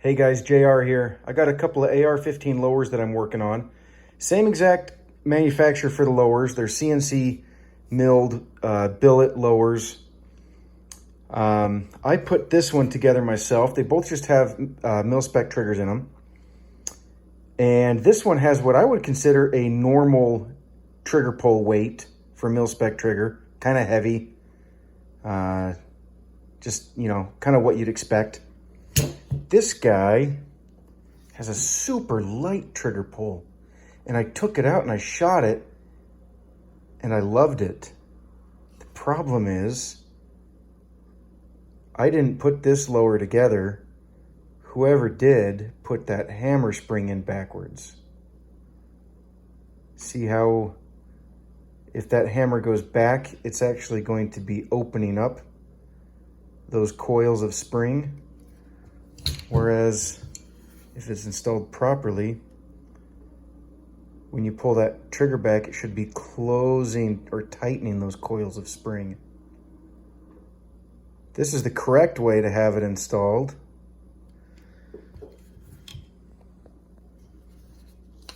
Hey guys, JR here. I got a couple of AR15 lowers that I'm working on. Same exact manufacturer for the lowers. They're CNC milled billet lowers. I put this one together myself. They both just have mil-spec triggers in them. And this one has what I would consider a normal trigger pull weight for mil-spec trigger. Kind of heavy. Just, kind of what you'd expect. This guy has a super light trigger pull, and I took it out and I shot it and I loved it. The problem is I didn't put this lower together. Whoever did put that hammer spring in backwards. See how if that hammer goes back, it's actually going to be opening up those coils of spring. Whereas if it's installed properly, when you pull that trigger back, it should be closing or tightening those coils of spring. This is the correct way to have it installed.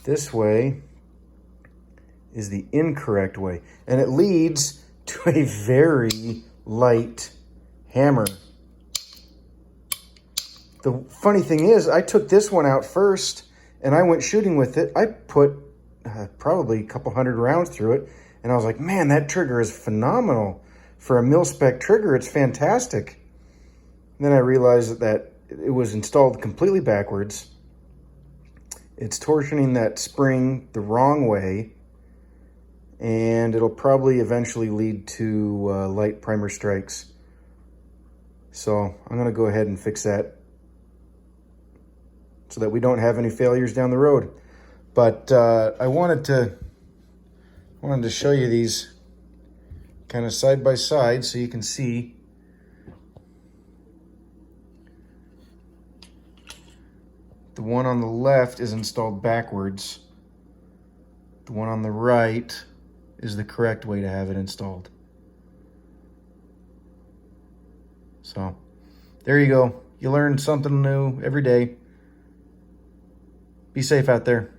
This way is the incorrect way, and it leads to a very light hammer. The funny thing is, I took this one out first and I went shooting with it. I put probably a couple hundred rounds through it, and I was like, man, that trigger is phenomenal. For a mil-spec trigger, it's fantastic. And then I realized that it was installed completely backwards. It's torsioning that spring the wrong way, and it'll probably eventually lead to light primer strikes. So I'm gonna go ahead and fix that so that we don't have any failures down the road. But I wanted to show you these kind of side by side so you can see the one on the left is installed backwards. The one on the right is the correct way to have it installed. So there you go. You learn something new every day. Be safe out there.